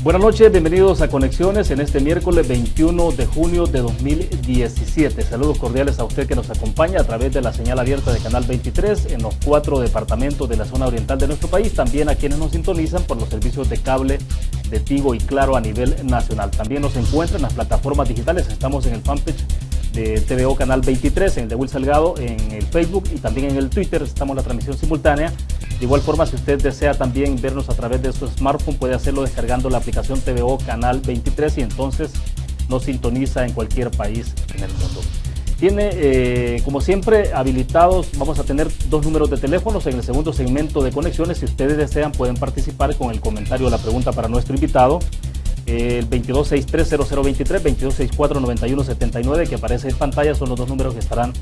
Buenas noches, bienvenidos a Conexiones en este miércoles 21 de junio de 2017. Saludos cordiales a usted que nos acompaña a través de la señal abierta de Canal 23 en los 4 departamentos de la zona oriental de nuestro país, también a quienes nos sintonizan por los servicios de cable de Tigo y Claro a nivel nacional. También nos encuentran en las plataformas digitales, estamos en el fanpage de TVO Canal 23, en el de Will Salgado, en el Facebook y también en el Twitter, estamos en la transmisión simultánea. De igual forma, si usted desea también vernos a través de su smartphone, puede hacerlo descargando la aplicación TVO Canal 23 y entonces nos sintoniza en cualquier país en el mundo. Tiene, como siempre, habilitados, vamos a tener 2 números de teléfonos en el segundo segmento de Conexiones. Si ustedes desean, pueden participar con el comentario o la pregunta para nuestro invitado. El 2263-0023, 2264-9179 que aparece en pantalla son los 2 números que estarán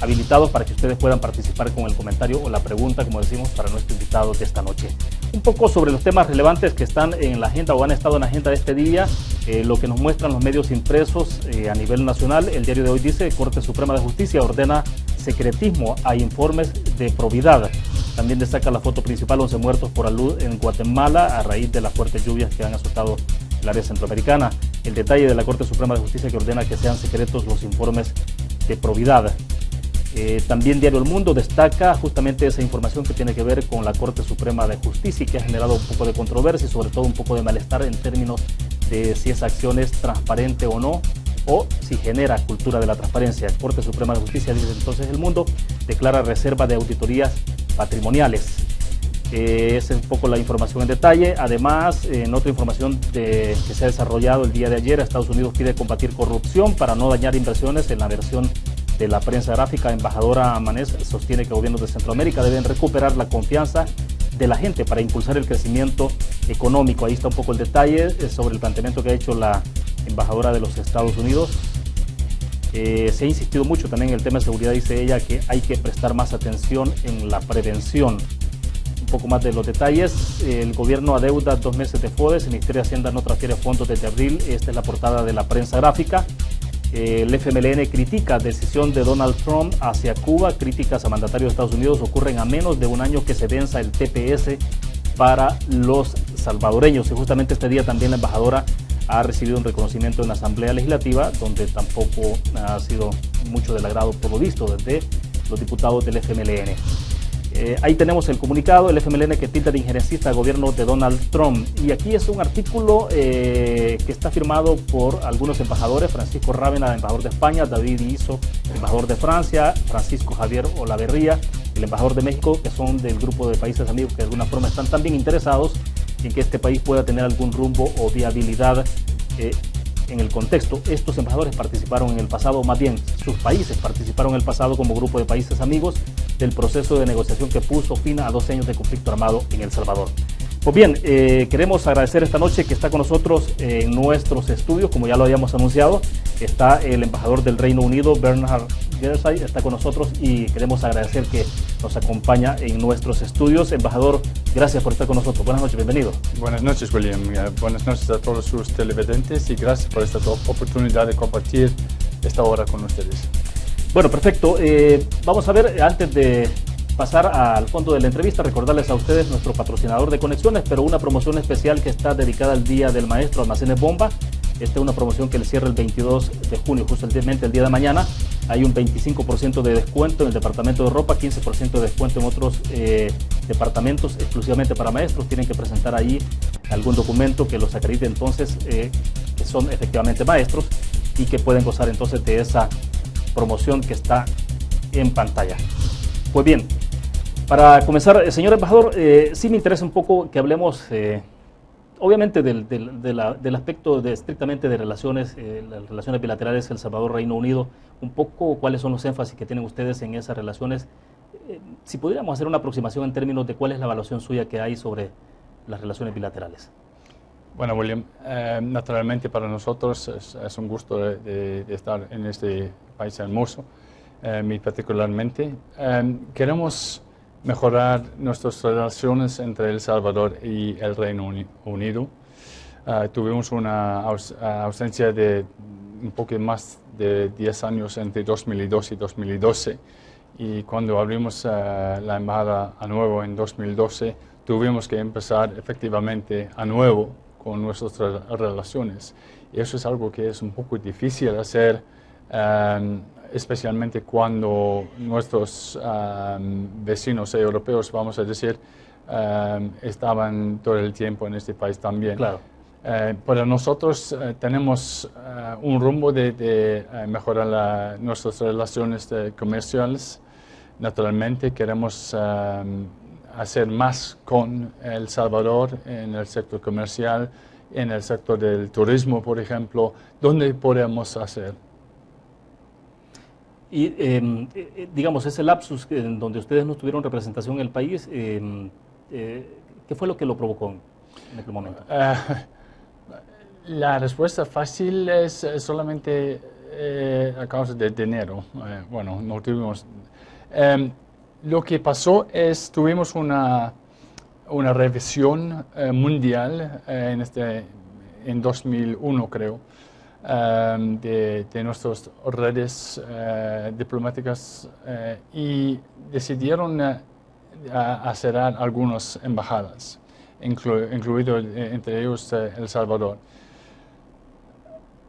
habilitados para que ustedes puedan participar con el comentario o la pregunta, como decimos, para nuestro invitado de esta noche. Un poco sobre los temas relevantes que están en la agenda o han estado en la agenda de este día, lo que nos muestran los medios impresos a nivel nacional. El diario de hoy dice: Corte Suprema de Justicia ordena secretismo a informes de probidad. También destaca la foto principal: 11 muertos por alud en Guatemala a raíz de las fuertes lluvias que han azotado el área centroamericana. El detalle de la Corte Suprema de Justicia que ordena que sean secretos los informes de probidad. También Diario El Mundo destaca justamente esa información que tiene que ver con la Corte Suprema de Justicia y que ha generado un poco de controversia y sobre todo un poco de malestar en términos de si esa acción es transparente o no, o si genera cultura de la transparencia. Corte Suprema de Justicia, dice entonces El Mundo, declara reserva de auditorías patrimoniales. Esa es un poco la información en detalle. Además, en otra información que se ha desarrollado el día de ayer, Estados Unidos pide combatir corrupción para no dañar inversiones. En la versión de la prensa gráfica, embajadora Manés sostiene que gobiernos de Centroamérica deben recuperar la confianza de la gente para impulsar el crecimiento económico. Ahí está un poco el detalle sobre el planteamiento que ha hecho la embajadora de los Estados Unidos. Se ha insistido mucho también en el tema de seguridad, dice ella, que hay que prestar más atención en la prevención. Un poco más de los detalles: el gobierno adeuda 2 meses de FODES, el Ministerio de Hacienda no transfiere fondos desde abril. Esta es la portada de la prensa gráfica. El FMLN critica decisión de Donald Trump hacia Cuba. Críticas a mandatarios de Estados Unidos ocurren a menos de un año que se venza el TPS para los salvadoreños. Y justamente este día también la embajadora ha recibido un reconocimiento en la Asamblea Legislativa, donde tampoco ha sido mucho del agrado, por lo visto, desde los diputados del FMLN. Ahí tenemos el comunicado: el FMLN que tilda de injerencista al gobierno de Donald Trump. Y aquí es un artículo que está firmado por algunos embajadores: Francisco Rávena, embajador de España; David Iso, embajador de Francia; Francisco Javier Olaverría, el embajador de México, que son del grupo de países amigos que de alguna forma están también interesados en que este país pueda tener algún rumbo o viabilidad en el contexto. Estos embajadores participaron en el pasado, más bien sus países participaron en el pasado como grupo de países amigos del proceso de negociación que puso fin a 12 años de conflicto armado en El Salvador. Pues bien, queremos agradecer esta noche que está con nosotros en nuestros estudios, como ya lo habíamos anunciado. Está el embajador del Reino Unido, Bernard Gersay, está con nosotros y queremos agradecer que nos acompaña en nuestros estudios. Embajador, gracias por estar con nosotros. Buenas noches, bienvenido. Buenas noches, William. Buenas noches a todos sus televidentes y gracias por esta oportunidad de compartir esta hora con ustedes. Bueno, perfecto. Vamos a ver, antes de pasar al fondo de la entrevista, recordarles a ustedes nuestro patrocinador de Conexiones, pero una promoción especial que está dedicada al Día del Maestro, Almacenes Bomba. Esta es una promoción que le cierra el 22 de junio, justamente el día de mañana. Hay un 25% de descuento en el departamento de ropa, 15% de descuento en otros departamentos exclusivamente para maestros. Tienen que presentar ahí algún documento que los acredite entonces que son efectivamente maestros y que pueden gozar entonces de esa promoción que está en pantalla. Pues bien, para comenzar, señor embajador, sí me interesa un poco que hablemos obviamente del aspecto estrictamente de relaciones, las relaciones bilaterales El Salvador-Reino Unido, un poco cuáles son los énfasis que tienen ustedes en esas relaciones. Si pudiéramos hacer una aproximación en términos de cuál es la evaluación suya que hay sobre las relaciones bilaterales. Bueno, William, naturalmente para nosotros es un gusto de estar en este país hermoso, muy particularmente. Queremos mejorar nuestras relaciones entre El Salvador y el Reino Unido. Tuvimos una ausencia de un poco más de 10 años entre 2002 y 2012 y cuando abrimos la embajada a nuevo en 2012 tuvimos que empezar efectivamente a nuevo con nuestras relaciones. Y eso es algo que es un poco difícil hacer, especialmente cuando nuestros vecinos europeos, vamos a decir, estaban todo el tiempo en este país también. Claro. Para nosotros tenemos un rumbo de mejorar nuestras relaciones comerciales. Naturalmente queremos hacer más con El Salvador en el sector comercial, en el sector del turismo, por ejemplo, donde podemos hacer. Y digamos, ese lapsus en donde ustedes no tuvieron representación en el país, ¿qué fue lo que lo provocó en aquel momento? La respuesta fácil es solamente a causa de dinero. Bueno, no tuvimos. Lo que pasó es tuvimos una revisión mundial en 2001, creo, de nuestras redes diplomáticas y decidieron a cerrar algunas embajadas, incluido entre ellos El Salvador.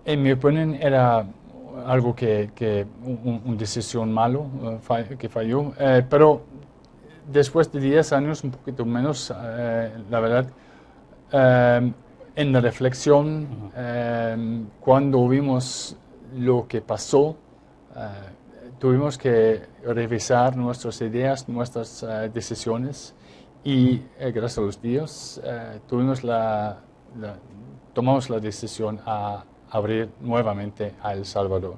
En mi opinión era algo una decisión malo que falló, pero después de 10 años, un poquito menos, la verdad, en la reflexión, cuando vimos lo que pasó, tuvimos que revisar nuestras ideas, nuestras decisiones y gracias a los días tomamos la decisión a abrir nuevamente a El Salvador.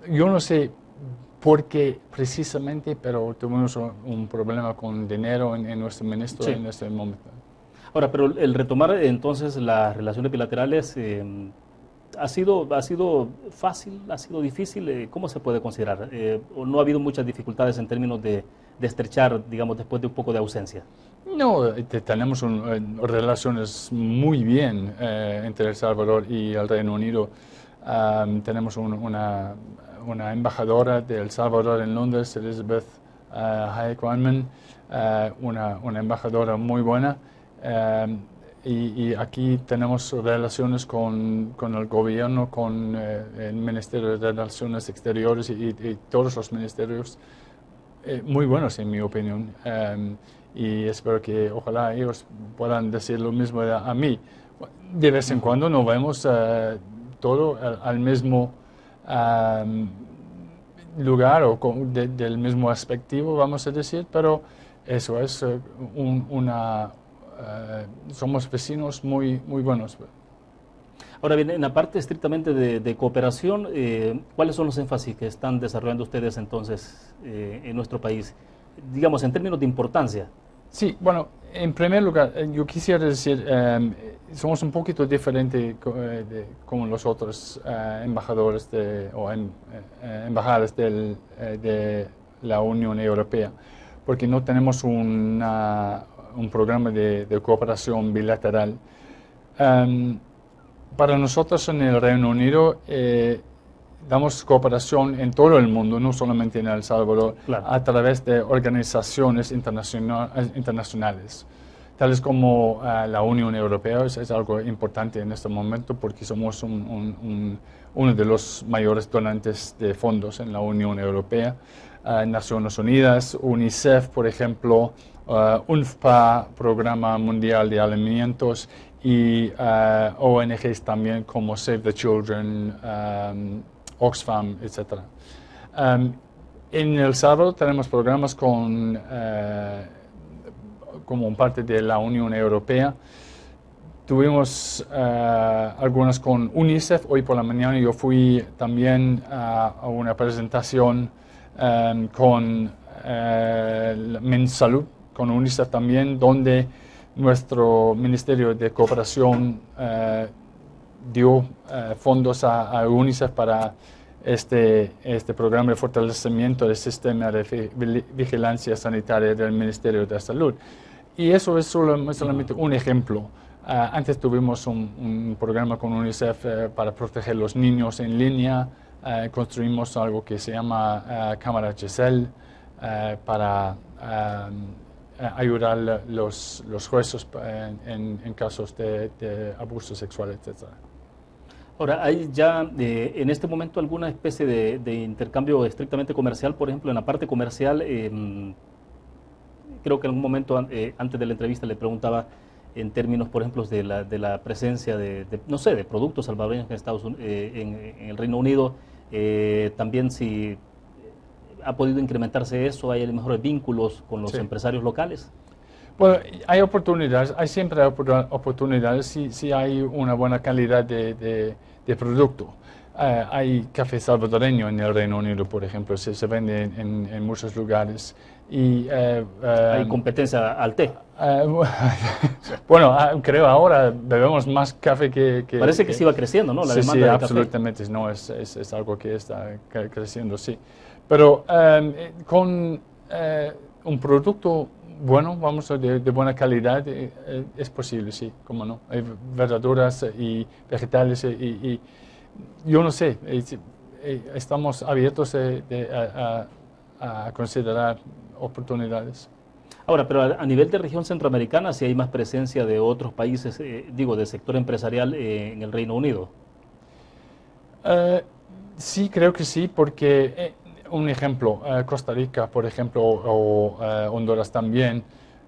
Yo no sé por qué precisamente, pero tuvimos un problema con dinero en nuestro ministro en ese momento. Ahora, pero el retomar entonces las relaciones bilaterales ¿ha sido fácil, ha sido difícil? ¿Cómo se puede considerar? ¿O no ha habido muchas dificultades en términos de estrechar, digamos, después de un poco de ausencia? No, tenemos relaciones muy bien entre El Salvador y el Reino Unido. Tenemos una embajadora de El Salvador en Londres, Elizabeth Hayek-Wanman, una embajadora muy buena. Y aquí tenemos relaciones con el gobierno, con el Ministerio de Relaciones Exteriores y todos los ministerios muy buenos, en mi opinión. Y espero que ojalá ellos puedan decir lo mismo a mí. De vez en cuando nos vemos todo al mismo lugar o del mismo aspecto, vamos a decir, pero eso es somos vecinos muy buenos. Ahora bien, en la parte estrictamente de cooperación, ¿cuáles son los énfasis que están desarrollando ustedes entonces en nuestro país? Digamos, en términos de importancia. Sí, bueno, en primer lugar, yo quisiera decir, somos un poquito diferentes como los otros embajadores embajadas de la Unión Europea, porque no tenemos un programa de cooperación bilateral. Para nosotros en el Reino Unido damos cooperación en todo el mundo, no solamente en El Salvador, claro, a través de organizaciones internacionales, tales como la Unión Europea. Es algo importante en este momento porque somos uno de los mayores donantes de fondos en la Unión Europea. Naciones Unidas, UNICEF, por ejemplo, UNFPA, Programa Mundial de Alimentos, y ONGs también como Save the Children, Oxfam, etc. En El Salvador tenemos programas como parte de la Unión Europea. Tuvimos algunas con UNICEF. Hoy por la mañana yo fui también a una presentación con MinSalud, con UNICEF también, donde nuestro Ministerio de Cooperación dio fondos a UNICEF para este programa de fortalecimiento del sistema de vigilancia sanitaria del Ministerio de Salud. Y eso es solamente un ejemplo. Antes tuvimos un programa con UNICEF para proteger los niños en línea. Construimos algo que se llama Cámara Giselle para ayudar los jueces en casos de abuso sexual, etc. Ahora, ¿hay ya en este momento alguna especie de intercambio estrictamente comercial? Por ejemplo, en la parte comercial, creo que en algún momento antes de la entrevista le preguntaba en términos, por ejemplo, de la presencia no sé, de productos salvadoreños en en el Reino Unido, también si ha podido incrementarse eso, hay mejores vínculos con los empresarios locales. Bueno, hay oportunidades, hay siempre oportunidades si hay una buena calidad de producto. Hay café salvadoreño en el Reino Unido, por ejemplo, se vende en muchos lugares. Y, hay competencia al té. Bueno, creo ahora bebemos más café que... Parece que sí va creciendo, ¿no? La demanda sí, de absolutamente, café. No, es algo que está creciendo, sí. Pero con un producto bueno, vamos a de buena calidad, es posible, sí, cómo no. Hay verduras y vegetales y yo no sé, estamos abiertos a considerar oportunidades. Ahora, pero a nivel de región centroamericana, sí hay más presencia de otros países, digo, del sector empresarial en el Reino Unido. Sí, creo que sí, porque un ejemplo, Costa Rica, por ejemplo, o Honduras también,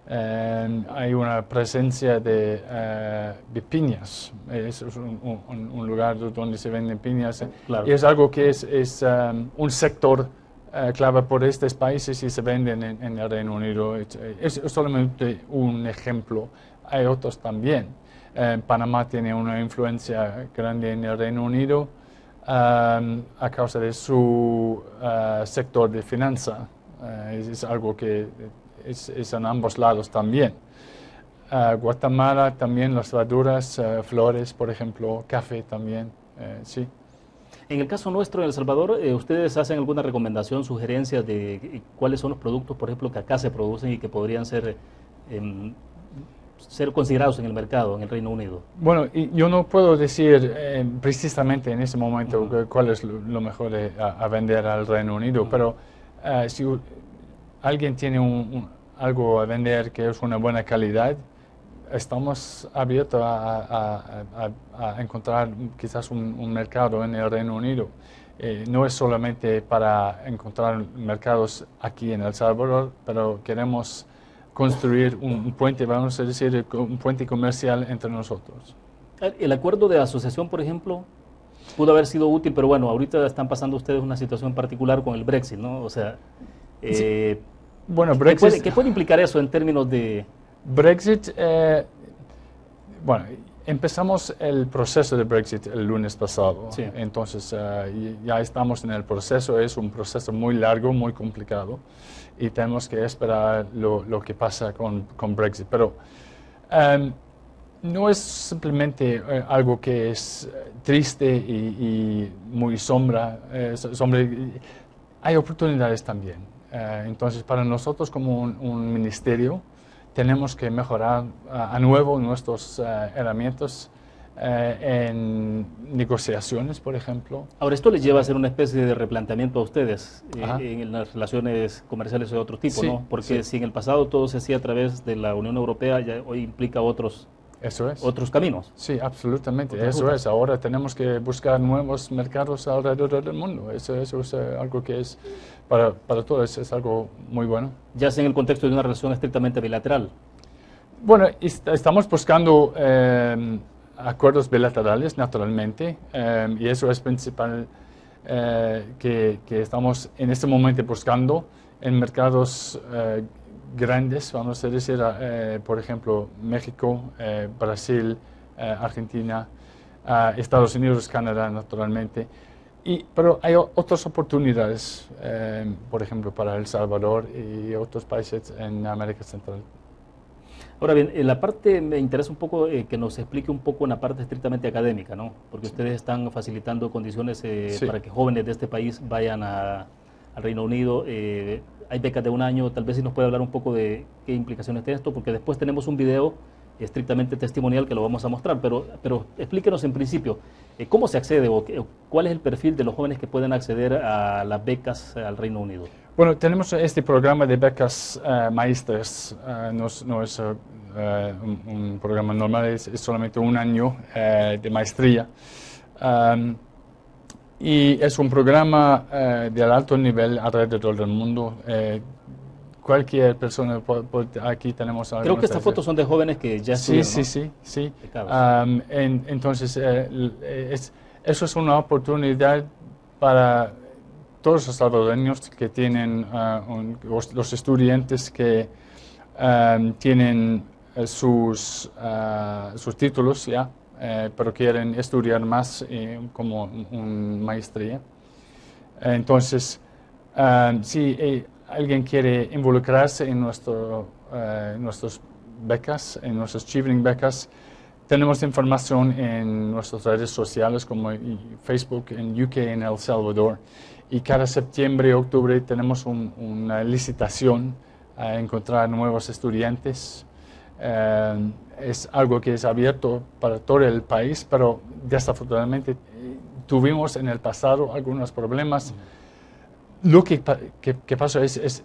hay una presencia de piñas. Es un lugar donde se venden piñas. Claro. Y es algo que es un sector clave por estos países y se venden en el Reino Unido. Es solamente un ejemplo. Hay otros también. Panamá tiene una influencia grande en el Reino Unido. A causa de su sector de finanza. Es algo que es en ambos lados también. Guatemala también, las verduras, flores, por ejemplo, café también, sí. En el caso nuestro en El Salvador, ¿ustedes hacen alguna recomendación, sugerencias de cuáles son los productos, por ejemplo, que acá se producen y que podrían ser considerados en el mercado, en el Reino Unido? Bueno, yo no puedo decir precisamente en ese momento cuál es lo mejor a vender al Reino Unido, pero si alguien tiene algo a vender que es una buena calidad, estamos abiertos a encontrar quizás un mercado en el Reino Unido. No es solamente para encontrar mercados aquí en El Salvador, pero queremos construir un puente, vamos a decir, un puente comercial entre nosotros. El acuerdo de asociación, por ejemplo, pudo haber sido útil, pero bueno, ahorita están pasando ustedes una situación particular con el Brexit, ¿no? O sea, sí. Bueno, Brexit, ¿qué puede implicar eso en términos de...? Brexit, bueno, empezamos el proceso de Brexit el lunes pasado, sí. Entonces ya estamos en el proceso, es un proceso muy largo, muy complicado, y tenemos que esperar lo que pasa con Brexit. Pero no es simplemente algo que es triste y muy sombra. Hay oportunidades también. Entonces, para nosotros como un ministerio, tenemos que mejorar a nuevo nuestras herramientas en negociaciones, por ejemplo. Ahora, esto les lleva a hacer una especie de replanteamiento a ustedes en las relaciones comerciales de otro tipo, sí, ¿no? Porque si en el pasado todo se hacía a través de la Unión Europea, ya hoy implica otros caminos. Sí, absolutamente. Eso es. Ahora tenemos que buscar nuevos mercados alrededor del mundo. Eso es algo que es, para todos, es algo muy bueno. Ya sea en el contexto de una relación estrictamente bilateral. Bueno, estamos buscando acuerdos bilaterales, naturalmente, y eso es principal que estamos en este momento buscando en mercados grandes, vamos a decir, por ejemplo, México, Brasil, Argentina, Estados Unidos, Canadá, naturalmente. Pero hay otras oportunidades, por ejemplo, para El Salvador y otros países en América Central. Ahora bien, en la parte me interesa un poco que nos explique un poco en la parte estrictamente académica, ¿no? Porque ustedes están facilitando condiciones sí, para que jóvenes de este país vayan al Reino Unido. Hay becas de un año, tal vez si nos puede hablar un poco de qué implicaciones tiene esto, porque después tenemos un video estrictamente testimonial que lo vamos a mostrar, pero explíquenos en principio, ¿cómo se accede o cuál es el perfil de los jóvenes que pueden acceder a las becas al Reino Unido? Bueno, tenemos este programa de becas maestras, no es un programa normal, es solamente un año de maestría. Y es un programa de alto nivel alrededor del mundo. Cualquier persona, aquí tenemos... Creo que estas fotos son de jóvenes que ya estuvieron, Sí. Entonces, eso es una oportunidad para todos los salvadoreños que tienen, los estudiantes que tienen sus títulos ya, pero quieren estudiar más como una maestría. Entonces, si alguien quiere involucrarse en nuestras becas, en nuestras Chevening becas, tenemos información en nuestras redes sociales como Facebook, en UK, en El Salvador. Y cada septiembre y octubre tenemos una licitación a encontrar nuevos estudiantes. Es algo que es abierto para todo el país, pero desafortunadamente tuvimos en el pasado algunos problemas. Lo que pasa es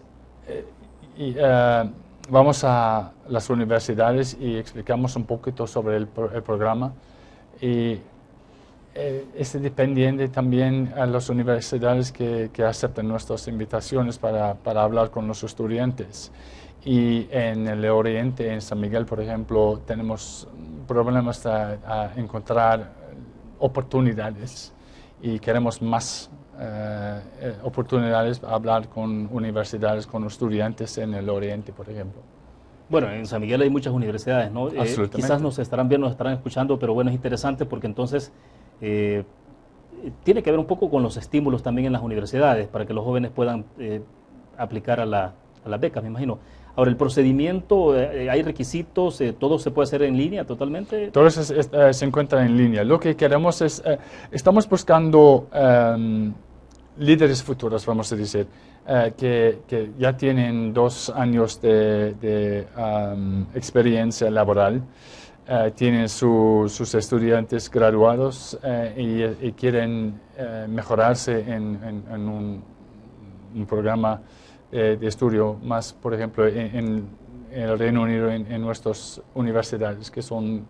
vamos a las universidades y explicamos un poquito sobre el programa. Y es dependiente también a las universidades que aceptan nuestras invitaciones para hablar con los estudiantes. Y en el Oriente, en San Miguel, por ejemplo, tenemos problemas a encontrar oportunidades y queremos más oportunidades a hablar con universidades, con estudiantes en el Oriente, por ejemplo. Bueno, en San Miguel hay muchas universidades, ¿no? Quizás nos estarán viendo, nos estarán escuchando, pero bueno, es interesante porque entonces tiene que ver un poco con los estímulos también en las universidades para que los jóvenes puedan aplicar a las becas, me imagino. Ahora, el procedimiento, ¿hay requisitos? ¿Todo se puede hacer en línea totalmente? Todo se encuentra en línea. Lo que queremos es, estamos buscando líderes futuros, vamos a decir, que ya tienen 2 años de experiencia laboral, tienen sus estudiantes graduados y quieren mejorarse en un programa de estudio más, por ejemplo, en el Reino Unido, en nuestras universidades, que son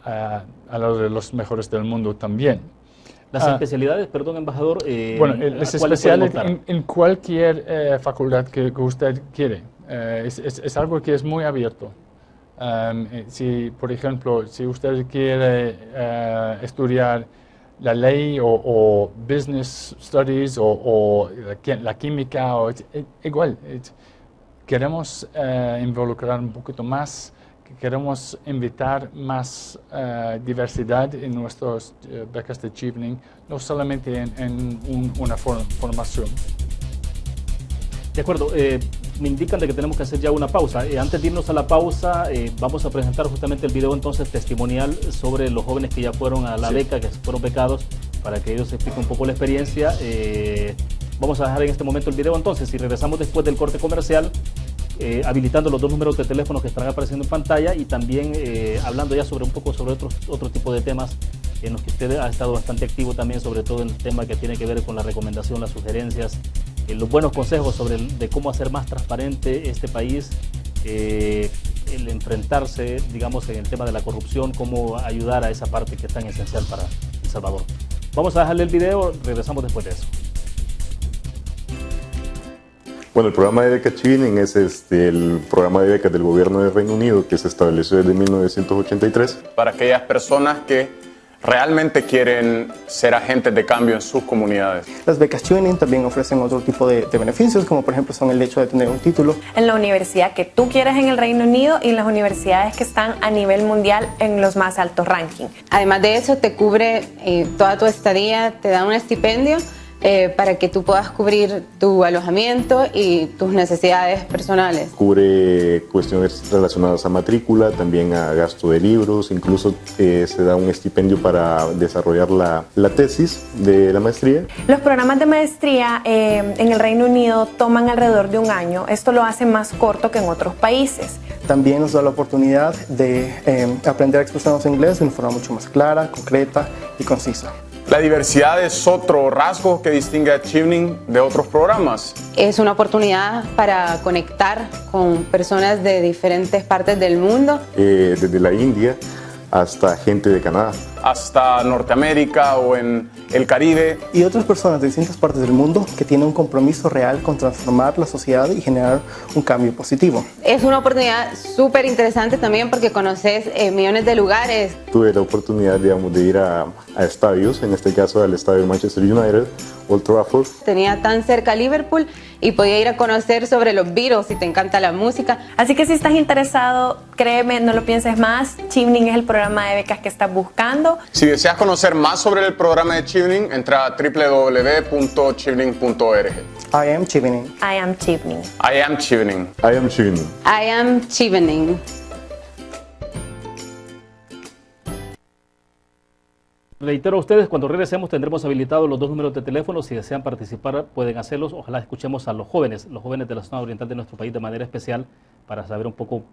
a lo de los mejores del mundo también. Las especialidades, perdón, embajador. Bueno, las especialidades en cualquier facultad que usted quiere. Es algo que es muy abierto. Si, por ejemplo, si usted quiere estudiar la ley o business studies o la química, igual. Queremos involucrar un poquito más, queremos invitar más diversidad en nuestras becas de Chevening, no solamente en una formación. De acuerdo, me indican de que tenemos que hacer ya una pausa. Antes de irnos a la pausa, vamos a presentar justamente el video entonces testimonial sobre los jóvenes que ya fueron a la beca, que fueron becados, para que ellos expliquen un poco la experiencia. Vamos a dejar en este momento el video entonces y regresamos después del corte comercial, habilitando los 2 números de teléfono que estarán apareciendo en pantalla y también hablando ya sobre un poco sobre otro tipo de temas en los que usted ha estado bastante activo también, sobre todo en el tema que tiene que ver con la recomendación, las sugerencias, los buenos consejos de cómo hacer más transparente este país, el enfrentarse, digamos, en el tema de la corrupción, cómo ayudar a esa parte que es tan esencial para El Salvador. Vamos a dejarle el video, regresamos después de eso. Bueno, el programa de becas Chevening es el programa de becas del gobierno del Reino Unido que se estableció desde 1983. Para aquellas personas que realmente quieren ser agentes de cambio en sus comunidades. Las becas Chevening también ofrecen otro tipo de beneficios, como por ejemplo son el hecho de tener un título en la universidad que tú quieras en el Reino Unido y en las universidades que están a nivel mundial en los más altos rankings. Además de eso, te cubre toda tu estadía, te da un estipendio para que tú puedas cubrir tu alojamiento y tus necesidades personales. Cubre cuestiones relacionadas a matrícula, también a gasto de libros, incluso se da un estipendio para desarrollar la tesis de la maestría. Los programas de maestría en el Reino Unido toman alrededor de un año. Esto lo hace más corto que en otros países. También nos da la oportunidad de aprender a expresarnos en inglés de una forma mucho más clara, concreta y concisa. La diversidad es otro rasgo que distingue a Chevening de otros programas. Es una oportunidad para conectar con personas de diferentes partes del mundo. Desde la India hasta gente de Canadá. Hasta Norteamérica o en el Caribe. Y otras personas de distintas partes del mundo que tienen un compromiso real con transformar la sociedad y generar un cambio positivo. Es una oportunidad súper interesante también porque conoces millones de lugares. Tuve la oportunidad, digamos, de ir a estadios, en este caso al estadio de Manchester United, Old Trafford. Tenía tan cerca Liverpool y podía ir a conocer sobre los Beatles si te encanta la música. Así que si estás interesado, créeme, no lo pienses más. Chevening es el programa de becas que estás buscando. Si deseas conocer más sobre el programa de Chevening, entra a www.chevening.org. I am Chevening. I am Chevening. I am Chevening. I am Chevening. I am Chevening. Reitero a ustedes, cuando regresemos tendremos habilitados los dos números de teléfono. Si desean participar, pueden hacerlos. Ojalá escuchemos a los jóvenes de la zona oriental de nuestro país de manera especial para saber un poco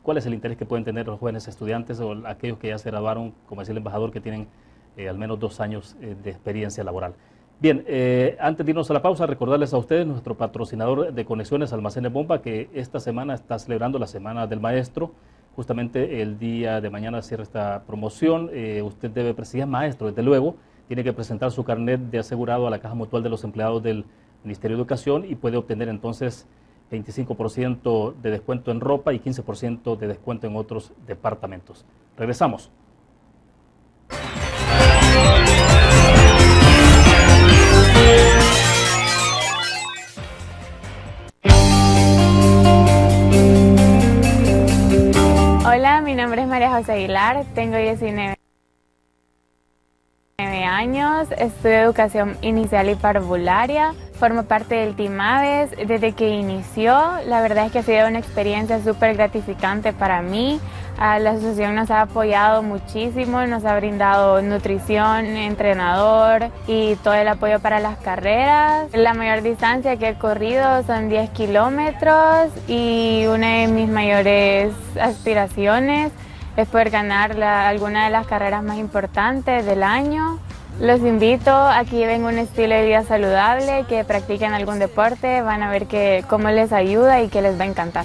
cuál es el interés que pueden tener los jóvenes estudiantes o aquellos que ya se graduaron, como decía el embajador, que tienen al menos 2 años de experiencia laboral. Bien, antes de irnos a la pausa, recordarles a ustedes nuestro patrocinador de Conexiones Almacenes Bomba, que esta semana está celebrando la Semana del Maestro. Justamente el día de mañana cierra esta promoción. Usted debe, si es maestro, desde luego, tiene que presentar su carnet de asegurado a la Caja Mutual de los Empleados del Ministerio de Educación y puede obtener entonces 25% de descuento en ropa y 15% de descuento en otros departamentos. Regresamos. Hola, mi nombre es María José Aguilar, tengo 19 años, estudio educación inicial y parvularia, formo parte del Team Aves desde que inició. La verdad es que ha sido una experiencia súper gratificante para mí. La asociación nos ha apoyado muchísimo, nos ha brindado nutrición, entrenador y todo el apoyo para las carreras. La mayor distancia que he corrido son 10 kilómetros y una de mis mayores aspiraciones es poder ganar alguna de las carreras más importantes del año. Los invito a que lleven un estilo de vida saludable, que practiquen algún deporte, van a ver cómo les ayuda y que les va a encantar.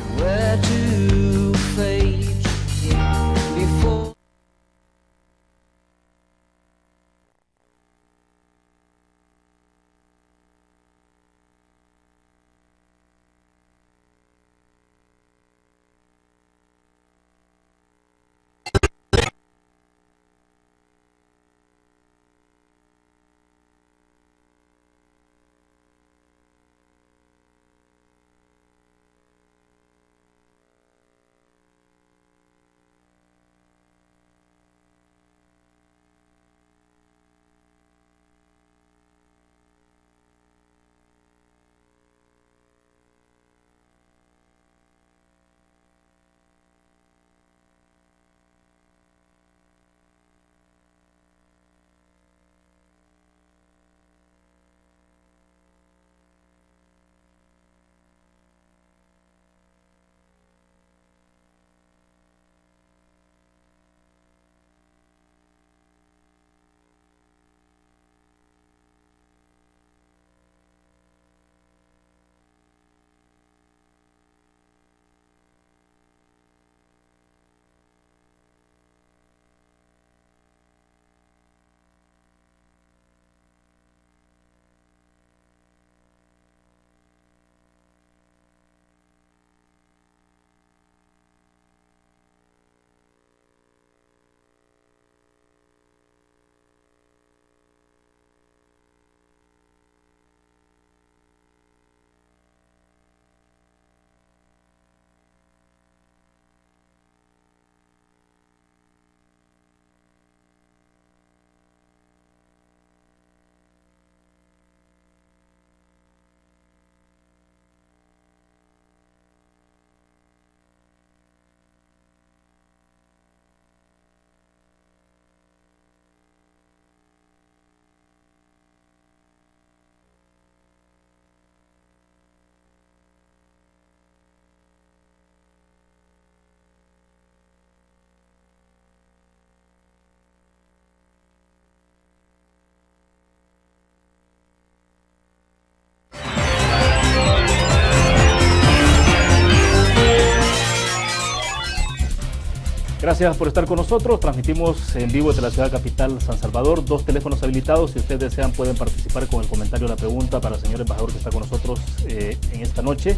Gracias por estar con nosotros. Transmitimos en vivo desde la ciudad capital San Salvador. 2 teléfonos habilitados. Si ustedes desean, pueden participar con el comentario o la pregunta para el señor embajador que está con nosotros en esta noche.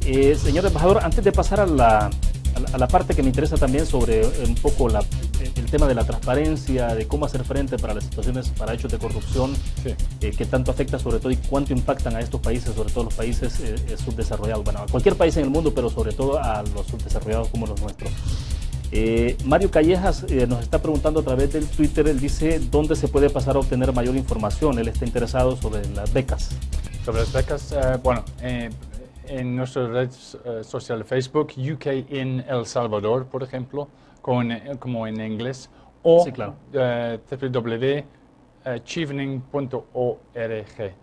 Señor embajador, antes de pasar a la parte que me interesa también sobre un poco el tema de la transparencia, de cómo hacer frente para las situaciones, para hechos de corrupción, sí, que tanto afecta sobre todo y cuánto impactan a estos países, sobre todo los países subdesarrollados, bueno, a cualquier país en el mundo, pero sobre todo a los subdesarrollados como los nuestros. Mario Callejas nos está preguntando a través del Twitter, él dice, ¿dónde se puede pasar a obtener mayor información? Él está interesado sobre las becas. Sobre las becas, bueno, en nuestra red social Facebook, UK in El Salvador, por ejemplo, como en inglés, o sí, claro, www.chevening.org.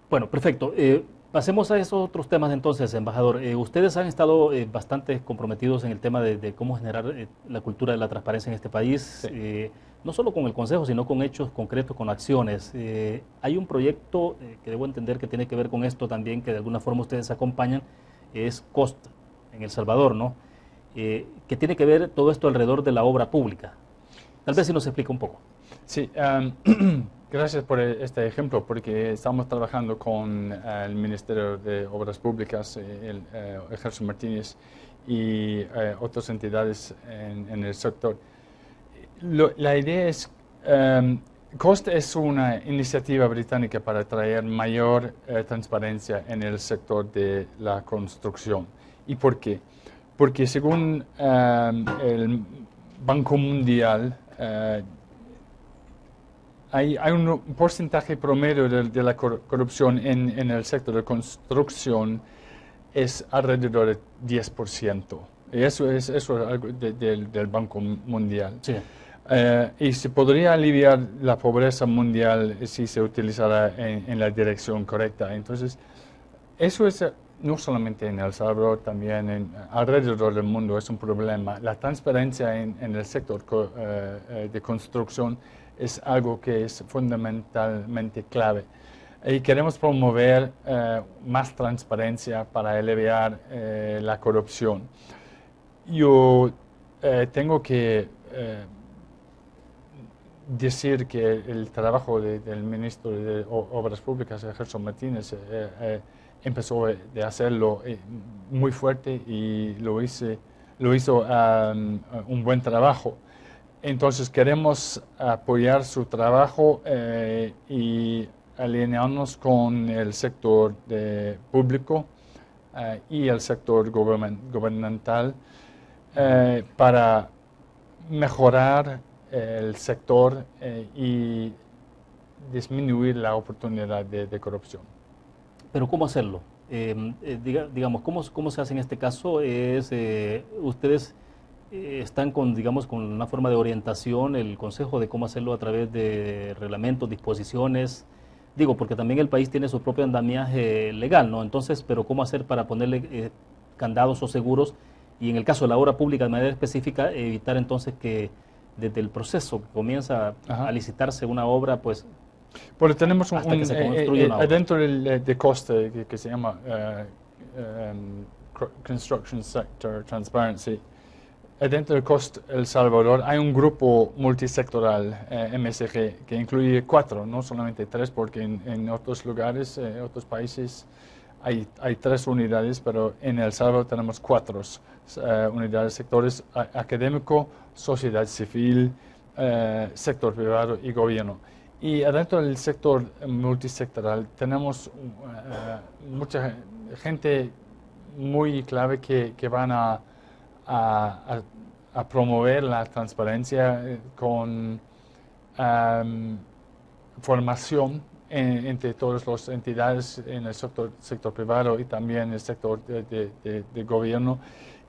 Bueno, perfecto. Pasemos a esos otros temas entonces, embajador. Ustedes han estado bastante comprometidos en el tema de cómo generar la cultura de la transparencia en este país, sí, no solo con el Consejo, sino con hechos concretos, con acciones. Hay un proyecto que debo entender que tiene que ver con esto también, que de alguna forma ustedes acompañan, es COST en El Salvador, ¿no? Que tiene que ver todo esto alrededor de la obra pública. Tal vez si nos explica un poco. Sí, gracias por este ejemplo, porque estamos trabajando con el Ministerio de Obras Públicas, el Ejército Martínez y otras entidades en el sector. La idea es, COST es una iniciativa británica para traer mayor transparencia en el sector de la construcción. ¿Y por qué? Porque según el Banco Mundial, hay un porcentaje promedio de la corrupción en el sector de construcción es alrededor de 10%. Y eso es algo del Banco Mundial. Sí. Y se podría aliviar la pobreza mundial si se utilizara en la dirección correcta. Entonces, eso es no solamente en El Salvador, también alrededor del mundo es un problema. La transparencia en el sector de construcción es algo que es fundamentalmente clave. Y queremos promover más transparencia para aliviar la corrupción. Yo tengo que decir que el trabajo del ministro de Obras Públicas, Gerson Martínez, empezó a hacerlo muy fuerte y lo hizo un buen trabajo. Entonces queremos apoyar su trabajo y alinearnos con el sector público y el sector gubernamental para mejorar el sector y disminuir la oportunidad de corrupción. Pero ¿cómo hacerlo? Digamos, ¿cómo se hace en este caso? Ustedes están con una forma de orientación, el consejo de cómo hacerlo a través de reglamentos, disposiciones, porque también el país tiene su propio andamiaje legal, ¿no? Entonces, pero ¿cómo hacer para ponerle candados o seguros? Y en el caso de la obra pública, de manera específica, evitar entonces que desde el proceso que comienza a licitarse una obra, pues... Bueno, tenemos adentro de COST, que se llama Construction Sector Transparency. Dentro del COST El Salvador hay un grupo multisectoral, MSG, que incluye 4, no solamente 3, porque en otros lugares, otros países, hay 3 unidades, pero en El Salvador tenemos 4 unidades, sectores académico, sociedad civil, sector privado y gobierno. Y adentro del sector multisectoral tenemos mucha gente muy clave que van a promover la transparencia con formación entre todas las entidades en el sector privado y también el sector de gobierno,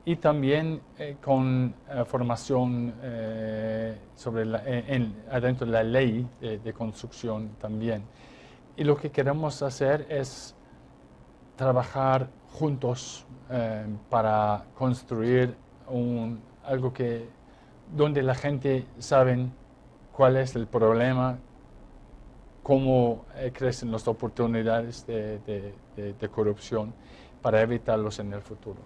y también con formación adentro de la ley de construcción también. Y lo que queremos hacer es trabajar juntos para construir algo donde la gente sabe cuál es el problema, cómo crecen las oportunidades de corrupción para evitarlos en el futuro.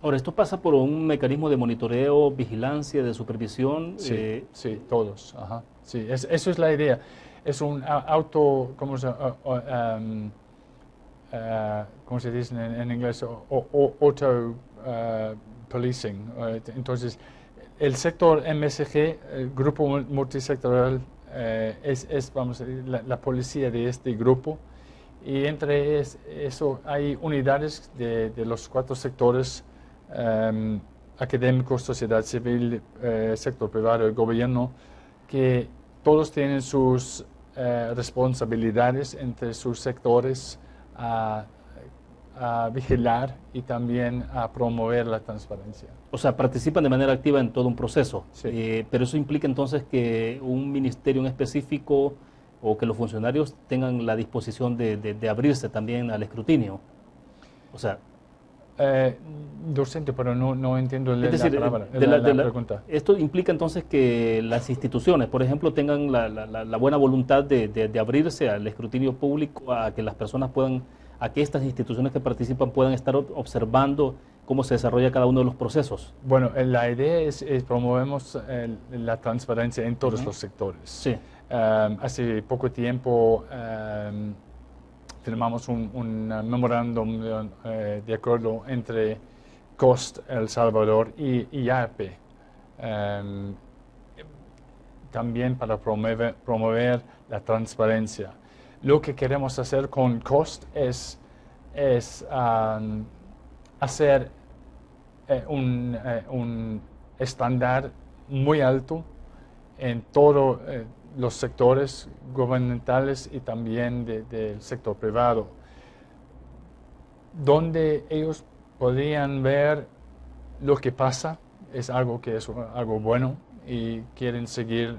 Ahora, ¿esto pasa por un mecanismo de monitoreo, vigilancia, de supervisión? Sí, sí, todos. Ajá. Sí, eso es la idea. Es un ¿cómo se dice en inglés? Auto policing. Entonces, el sector MSG, el grupo multisectorial, vamos a decir, la policía de este grupo. Y entre eso hay unidades de los 4 sectores, académicos, sociedad civil, sector privado y gobierno, que todos tienen sus responsabilidades entre sus sectores a vigilar y también a promover la transparencia. O sea, participan de manera activa en todo un proceso. Sí. Pero eso implica entonces que un ministerio en específico o que los funcionarios tengan la disposición de abrirse también al escrutinio. O sea... Docente, pero no entiendo la palabra, la pregunta. Esto implica entonces que las instituciones, por ejemplo, tengan la buena voluntad de abrirse al escrutinio público, a que las personas puedan, a que estas instituciones que participan puedan estar observando cómo se desarrolla cada uno de los procesos. Bueno, la idea es promovemos la transparencia en todos los sectores. Sí. Hace poco tiempo firmamos un memorándum de acuerdo entre COST El Salvador y IARPE, también para promover la transparencia. Lo que queremos hacer con COST es hacer un estándar muy alto en todos los sectores gubernamentales y también del sector privado, donde ellos podrían ver lo que pasa, es algo que es algo bueno y quieren seguir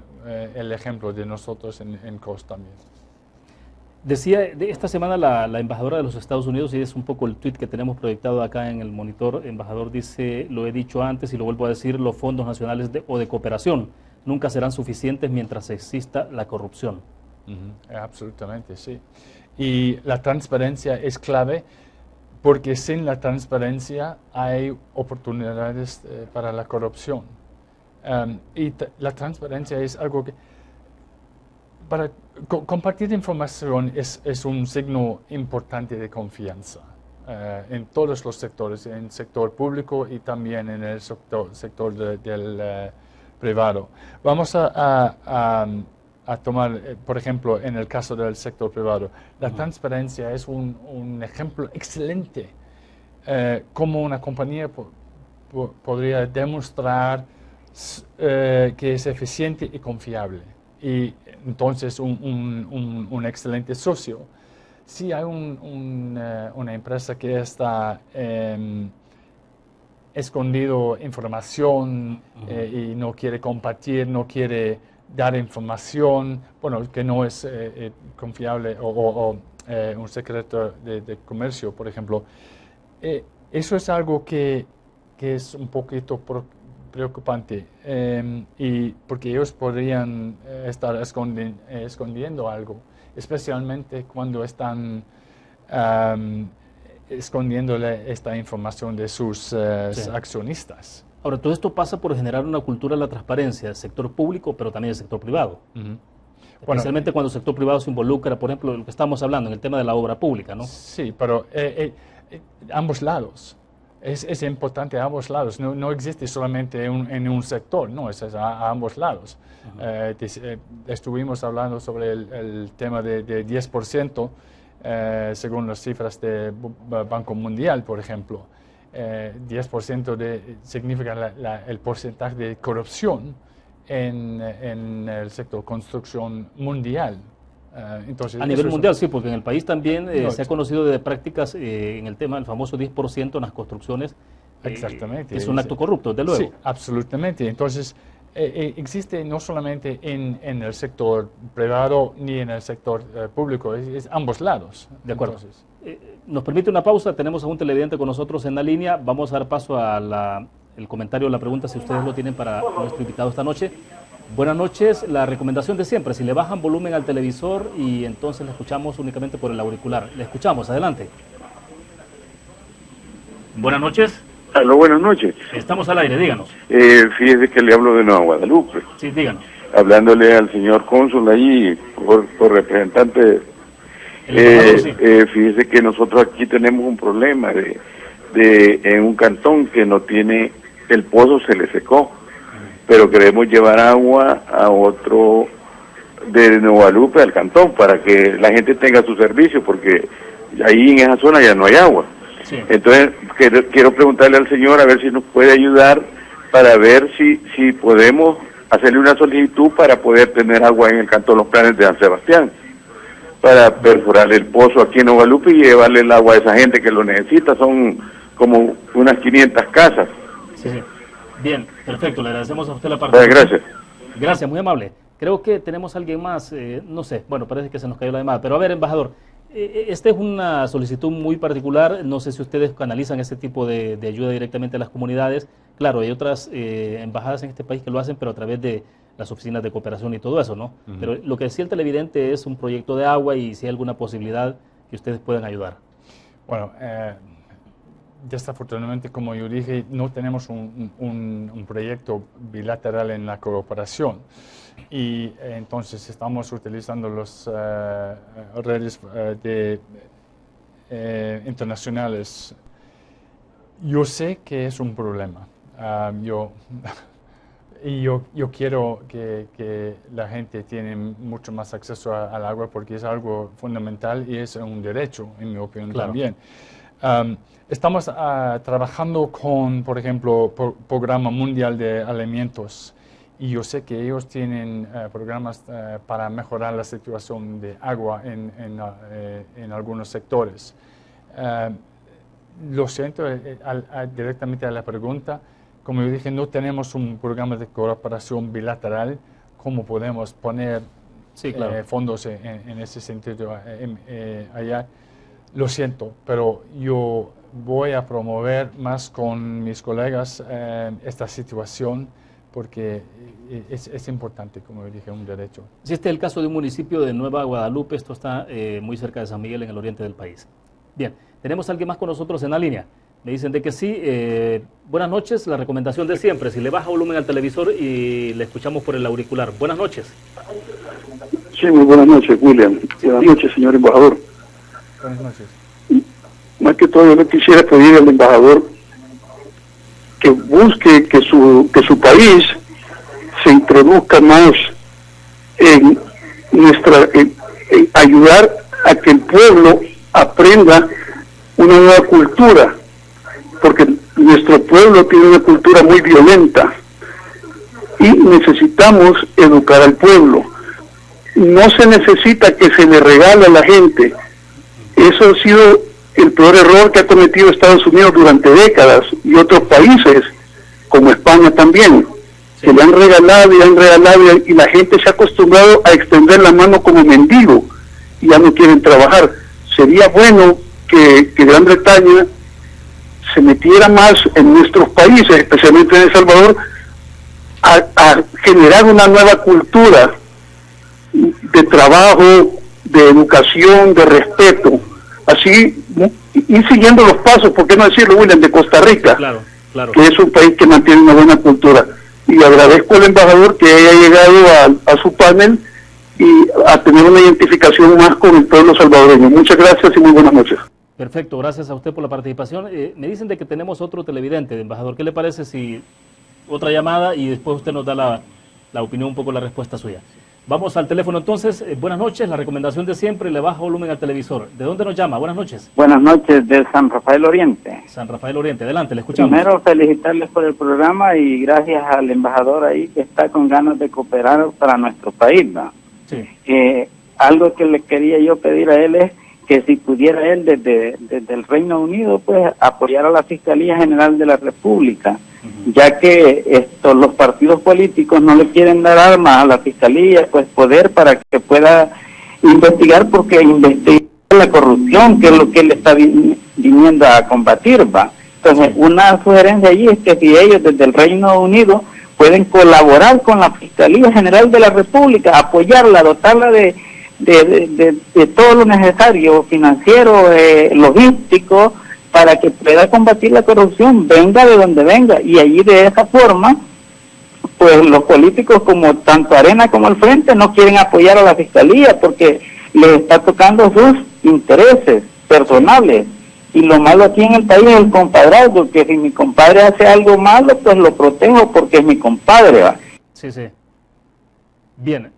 el ejemplo de nosotros en COST también. Decía, esta semana la embajadora de los Estados Unidos, y es un poco el tuit que tenemos proyectado acá en el monitor, el embajador dice, lo he dicho antes y lo vuelvo a decir, los fondos nacionales o de cooperación nunca serán suficientes mientras exista la corrupción. Absolutamente, sí. Y la transparencia es clave porque sin la transparencia hay oportunidades para la corrupción. Y la transparencia es algo que... Para compartir información es un signo importante de confianza en todos los sectores, en el sector público y también en el sector del privado. Vamos a tomar, por ejemplo, en el caso del sector privado, la transparencia es un ejemplo excelente cómo una compañía podría demostrar que es eficiente y confiable. Y entonces un excelente socio. Si hay una empresa que está escondido información y no quiere compartir, no quiere dar información, bueno, que no es confiable o un secreto de comercio, por ejemplo, eso es algo que es un poquito preocupante y porque ellos podrían estar escondiendo algo, especialmente cuando están escondiéndole esta información de sus accionistas. Ahora, todo esto pasa por generar una cultura de la transparencia del sector público, pero también del sector privado. Especialmente cuando el sector privado se involucra, por ejemplo, lo que estamos hablando en el tema de la obra pública, ¿no? Sí, pero ambos lados. Es importante a ambos lados, no existe solamente en un sector, no, es a ambos lados. Estuvimos hablando sobre el tema de 10%, según las cifras del Banco Mundial, por ejemplo. 10% significa el porcentaje de corrupción en el sector construcción mundial. Entonces, a nivel mundial, sí, porque en el país también se ha conocido de prácticas en el tema del famoso 10% en las construcciones. Exactamente. Es un acto corrupto, desde luego. Sí, absolutamente. Entonces, existe no solamente en el sector privado ni en el sector público, es ambos lados. De acuerdo. Nos permite una pausa, tenemos a un televidente con nosotros en la línea. Vamos a dar paso a el comentario, la pregunta, si ustedes lo tienen para nuestro invitado esta noche. Buenas noches, la recomendación de siempre, si le bajan volumen al televisor y entonces le escuchamos únicamente por el auricular. Le escuchamos, adelante. Buenas noches, Aló, buenas noches. Estamos al aire, díganos. Fíjese que le hablo de Nueva Guadalupe. Sí, díganos. Hablándole al señor cónsul ahí, por representante. Fíjese que nosotros aquí tenemos un problema en un cantón que no tiene, el pozo se le secó, pero queremos llevar agua a otro de Nueva Guadalupe al cantón para que la gente tenga su servicio, porque ahí en esa zona ya no hay agua. Sí. Entonces quiero preguntarle al señor a ver si nos puede ayudar para ver si podemos hacerle una solicitud para poder tener agua en el cantón Los Planes de San Sebastián, para perforar el pozo aquí en Nueva Guadalupe y llevarle el agua a esa gente que lo necesita. Son como unas 500 casas. Sí. Bien, perfecto, le agradecemos a usted la participación. Gracias. Gracias, muy amable. Creo que tenemos a alguien más, no sé, bueno, parece que se nos cayó la llamada, pero a ver, embajador, esta es una solicitud muy particular, no sé si ustedes canalizan ese tipo de ayuda directamente a las comunidades. Claro, hay otras embajadas en este país que lo hacen, pero a través de las oficinas de cooperación y todo eso, ¿no? Pero lo que decía el televidente es un proyecto de agua y si hay alguna posibilidad que ustedes puedan ayudar. Bueno, desafortunadamente, como yo dije, no tenemos un proyecto bilateral en la cooperación y entonces estamos utilizando las redes internacionales. Yo sé que es un problema. Yo quiero que la gente tenga mucho más acceso al agua porque es algo fundamental y es un derecho, en mi opinión, también. Estamos trabajando con, por ejemplo, Programa Mundial de Alimentos y yo sé que ellos tienen programas para mejorar la situación de agua en algunos sectores. Lo siento, directamente a la pregunta, como yo dije, no tenemos un programa de cooperación bilateral. ¿Cómo podemos poner fondos en ese sentido allá? Lo siento, pero yo voy a promover más con mis colegas esta situación porque es importante, como dije, un derecho. Si este es el caso de un municipio de Nueva Guadalupe, esto está muy cerca de San Miguel, en el oriente del país. Bien, ¿tenemos a alguien más con nosotros en la línea? Me dicen de que sí. Buenas noches, la recomendación de siempre, si le baja volumen al televisor y le escuchamos por el auricular. Buenas noches. Sí, muy buenas noches, William. Sí, buenas noches, señor embajador. Buenas noches. Más que todo, yo le quisiera pedir al embajador que busque que su país se introduzca más en ayudar a que el pueblo aprenda una nueva cultura, porque nuestro pueblo tiene una cultura muy violenta y necesitamos educar al pueblo. No se necesita que se le regale a la gente. Eso ha sido el peor error que ha cometido Estados Unidos durante décadas y otros países, como España también, que le han regalado y la gente se ha acostumbrado a extender la mano como mendigo y ya no quieren trabajar. Sería bueno que Gran Bretaña se metiera más en nuestros países, especialmente en El Salvador, a generar una nueva cultura de trabajo, de educación, de respeto. Así, ir siguiendo los pasos, ¿por qué no decirlo, William, de Costa Rica? Claro. Que es un país que mantiene una buena cultura. Y agradezco al embajador que haya llegado a su panel y a tener una identificación más con el pueblo salvadoreño. Muchas gracias y muy buenas noches. Perfecto, gracias a usted por la participación. Me dicen de que tenemos otro televidente, embajador. ¿Qué le parece si otra llamada y después usted nos da la opinión, un poco la respuesta suya? Vamos al teléfono entonces. Buenas noches, la recomendación de siempre, le baja volumen al televisor. ¿De dónde nos llama? Buenas noches. Buenas noches, de San Rafael Oriente. San Rafael Oriente, adelante, le escuchamos. Primero, felicitarles por el programa y gracias al embajador ahí que está con ganas de cooperar para nuestro país, ¿no? Sí. Algo que le quería yo pedir a él es que si pudiera él desde el Reino Unido, pues apoyar a la Fiscalía General de la República, ya que los partidos políticos no le quieren dar armas a la Fiscalía, pues poder para que pueda investigar, porque investigar la corrupción, que es lo que él está viniendo a combatir, ¿va? Entonces, una sugerencia allí es que si ellos desde el Reino Unido pueden colaborar con la Fiscalía General de la República, apoyarla, dotarla de todo lo necesario, financiero, logístico, para que pueda combatir la corrupción, venga de donde venga, y allí de esa forma, pues los políticos como tanto Arena como el Frente no quieren apoyar a la Fiscalía porque les está tocando sus intereses personales. Y lo malo aquí en el país es el compadrazgo, que si mi compadre hace algo malo, pues lo protejo porque es mi compadre, ¿va? Sí, sí. Bien,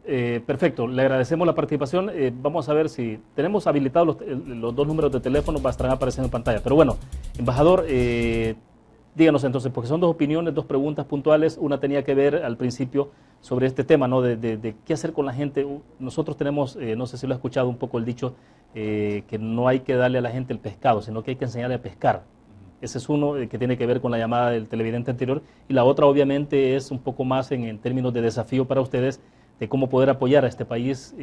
perfecto. Le agradecemos la participación. Vamos a ver si tenemos habilitados los dos números de teléfono, estarán apareciendo en pantalla. Pero bueno, embajador, díganos entonces, porque son dos opiniones, dos preguntas puntuales. Una tenía que ver al principio sobre este tema, ¿no? De qué hacer con la gente. Nosotros tenemos, no sé si lo ha escuchado un poco el dicho, que no hay que darle a la gente el pescado, sino que hay que enseñarle a pescar. Ese es uno que tiene que ver con la llamada del televidente anterior. Y la otra, obviamente, es un poco más en términos de desafío para ustedes, de cómo poder apoyar a este país,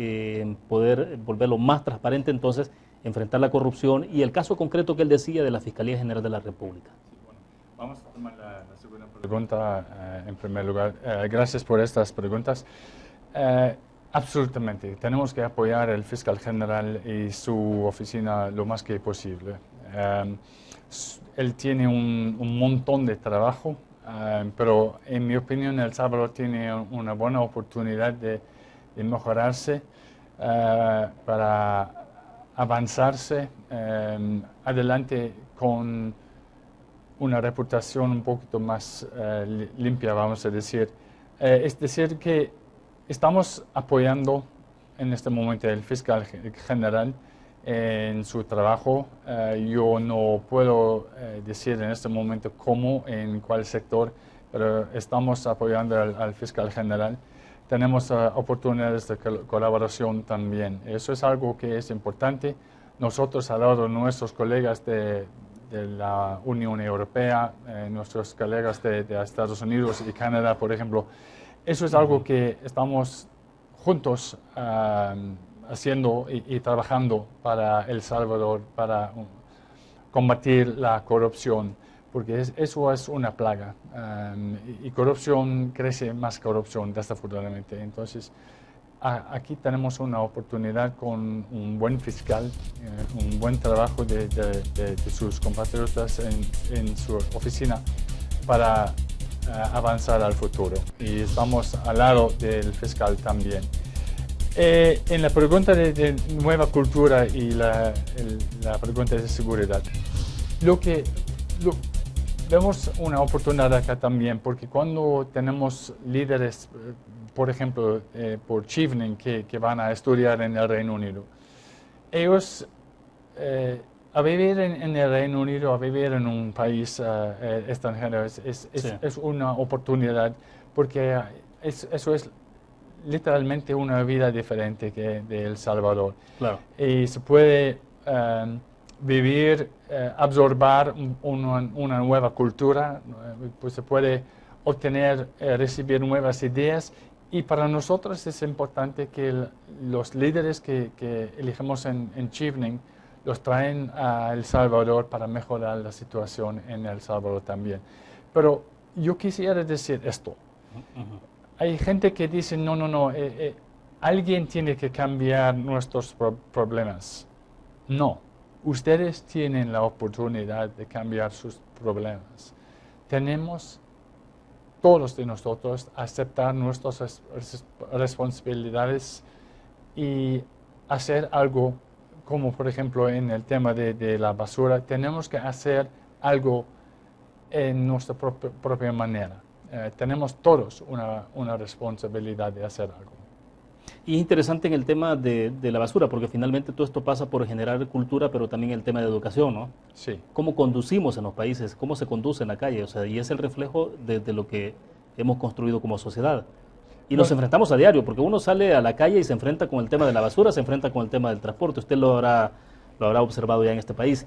poder volverlo más transparente, entonces, enfrentar la corrupción y el caso concreto que él decía de la Fiscalía General de la República. Sí, bueno, vamos a tomar la segunda pregunta en primer lugar. Gracias por estas preguntas. Absolutamente, tenemos que apoyar al fiscal general y su oficina lo más que posible. Él tiene un montón de trabajo, pero en mi opinión El Salvador tiene una buena oportunidad de mejorarse para avanzarse adelante con una reputación un poquito más limpia, vamos a decir. Es decir, que estamos apoyando en este momento al fiscal general en su trabajo. Yo no puedo decir en este momento cómo, en cuál sector, pero estamos apoyando al fiscal general. Tenemos oportunidades de colaboración también. Eso es algo que es importante. Nosotros, al lado de nuestros colegas de la Unión Europea, nuestros colegas de Estados Unidos y Canadá, por ejemplo, eso es algo que estamos juntos haciendo y trabajando para El Salvador, para combatir la corrupción, porque eso es una plaga y corrupción crece más corrupción, desafortunadamente. Entonces, aquí tenemos una oportunidad con un buen fiscal, un buen trabajo de sus compatriotas en su oficina para avanzar al futuro. Y estamos al lado del fiscal también. En la pregunta de nueva cultura y la pregunta de seguridad, vemos una oportunidad acá también, porque cuando tenemos líderes, por ejemplo, por Chevening, que van a estudiar en el Reino Unido, ellos a vivir en el Reino Unido, a vivir en un país extranjero, es una oportunidad, porque eso es literalmente una vida diferente que de El Salvador. Claro. Y se puede vivir, absorber una nueva cultura, pues se puede obtener, recibir nuevas ideas. Y para nosotros es importante que los líderes que elegimos en Chevening los traen a El Salvador para mejorar la situación en El Salvador también. Pero yo quisiera decir esto. Hay gente que dice, no, alguien tiene que cambiar nuestros problemas. No, ustedes tienen la oportunidad de cambiar sus problemas. Tenemos todos de nosotros aceptar nuestras responsabilidades y hacer algo, como por ejemplo en el tema de la basura. Tenemos que hacer algo en nuestra propia manera. Tenemos todos una responsabilidad de hacer algo. Y es interesante en el tema de la basura, porque finalmente todo esto pasa por generar cultura, pero también el tema de educación, ¿no? Sí. Cómo conducimos en los países, cómo se conduce en la calle, o sea, y es el reflejo de lo que hemos construido como sociedad. Y nos enfrentamos a diario, porque uno sale a la calle y se enfrenta con el tema de la basura, se enfrenta con el tema del transporte. Usted lo habrá observado ya en este país.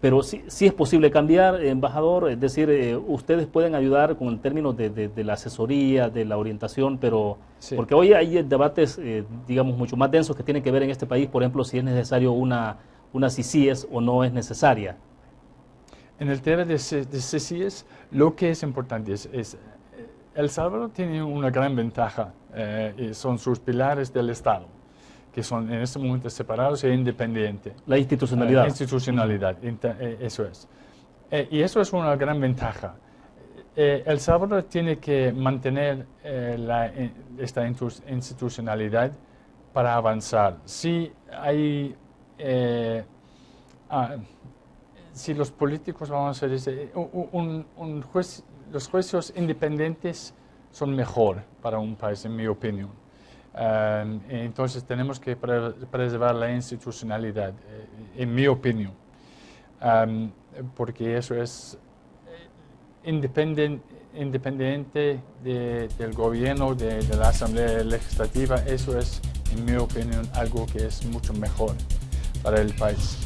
Pero sí es posible cambiar, embajador, es decir, ustedes pueden ayudar con el término de la asesoría, de la orientación, pero sí. Porque hoy hay debates, digamos, mucho más densos que tienen que ver en este país, por ejemplo, si es necesario una CICIES o no es necesaria. En el tema de CICIES, lo que es importante es El Salvador tiene una gran ventaja, y son sus pilares del Estado, que son en este momento separados e independientes. La institucionalidad. Institucionalidad, eso es. Y eso es una gran ventaja. El Salvador tiene que mantener esta institucionalidad para avanzar. Si los políticos, vamos a decir, los juicios independientes son mejor para un país, en mi opinión. Entonces tenemos que preservar la institucionalidad, en mi opinión, porque eso es independiente del gobierno, de la Asamblea Legislativa. Eso es, en mi opinión, algo que es mucho mejor para el país.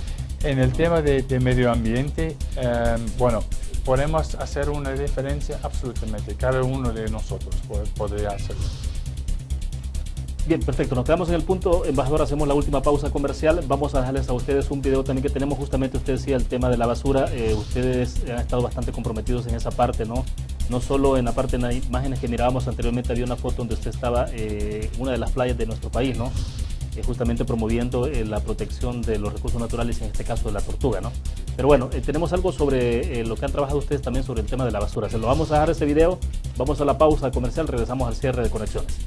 En el tema de medio ambiente, bueno, podemos hacer una diferencia absolutamente. Cada uno de nosotros podría hacerlo. Bien, perfecto. Nos quedamos en el punto, embajador, hacemos la última pausa comercial. Vamos a dejarles a ustedes un video también que tenemos. Justamente usted decía el tema de la basura. Ustedes han estado bastante comprometidos en esa parte, ¿no? No solo en la parte de las imágenes que mirábamos anteriormente, había una foto donde usted estaba en una de las playas de nuestro país, ¿no? Justamente promoviendo la protección de los recursos naturales, en este caso de la tortuga, ¿no? Pero bueno, tenemos algo sobre lo que han trabajado ustedes también sobre el tema de la basura. Se lo vamos a dejar ese video. Vamos a la pausa comercial, regresamos al cierre de Conexiones.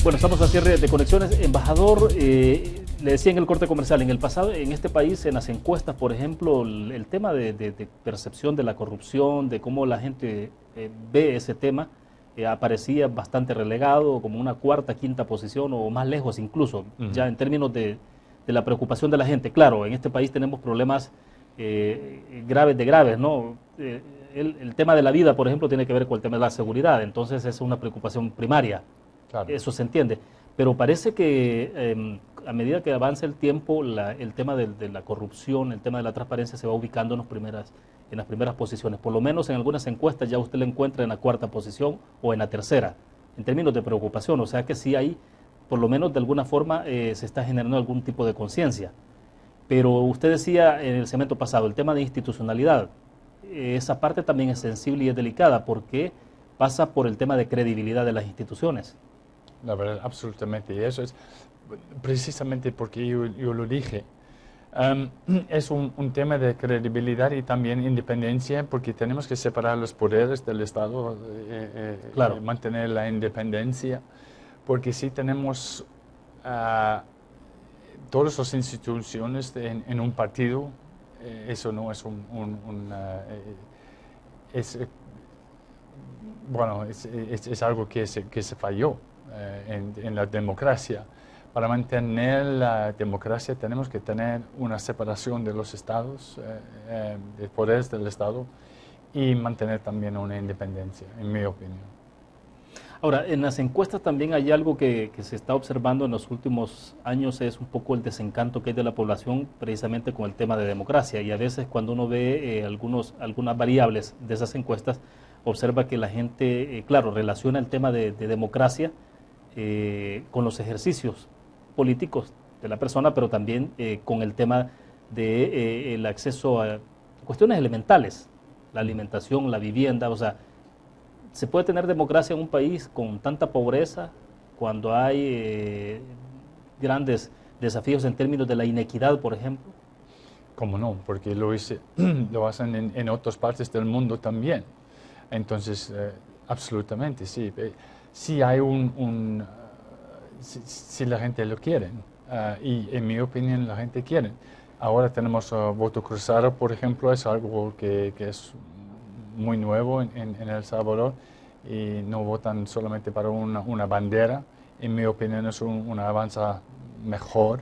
Bueno, estamos a cierre de Conexiones. Embajador, le decía en el corte comercial, en el pasado, en este país, en las encuestas, por ejemplo, el tema de percepción de la corrupción, de cómo la gente ve ese tema, aparecía bastante relegado, como una cuarta, quinta posición o más lejos incluso, ya en términos de la preocupación de la gente. Claro, en este país tenemos problemas graves, ¿no? El tema de la vida, por ejemplo, tiene que ver con el tema de la seguridad, entonces es una preocupación primaria. Claro. Eso se entiende, pero parece que a medida que avanza el tiempo, el tema de la corrupción, el tema de la transparencia se va ubicando en las primeras posiciones. Por lo menos en algunas encuestas ya usted lo encuentra en la cuarta posición o en la tercera, en términos de preocupación. O sea que sí hay por lo menos de alguna forma se está generando algún tipo de conciencia. Pero usted decía en el segmento pasado, el tema de institucionalidad, esa parte también es sensible y es delicada porque pasa por el tema de credibilidad de las instituciones. La verdad, absolutamente. Y eso es precisamente porque yo lo dije. Es un tema de credibilidad y también independencia, porque tenemos que separar los poderes del Estado, claro. Mantener la independencia, porque si tenemos todas las instituciones en un partido, eso no es es algo que se falló en la democracia. Para mantener la democracia tenemos que tener una separación de los estados, de poderes del Estado, y mantener también una independencia, en mi opinión. Ahora, en las encuestas también hay algo que se está observando en los últimos años, es un poco el desencanto que hay de la población precisamente con el tema de democracia, y a veces cuando uno ve algunas variables de esas encuestas, observa que la gente, claro, relaciona el tema de democracia con los ejercicios políticos de la persona, pero también con el tema de el acceso a cuestiones elementales, la alimentación, la vivienda. O sea, ¿se puede tener democracia en un país con tanta pobreza cuando hay grandes desafíos en términos de la inequidad, por ejemplo? ¿Cómo no? Porque lo hacen en otras partes del mundo también. Entonces, absolutamente, sí. Sí hay si la gente lo quiere, y en mi opinión la gente quiere. Ahora tenemos voto cruzado, por ejemplo, es algo que es muy nuevo en El Salvador, y no votan solamente para una bandera. En mi opinión es un avance mejor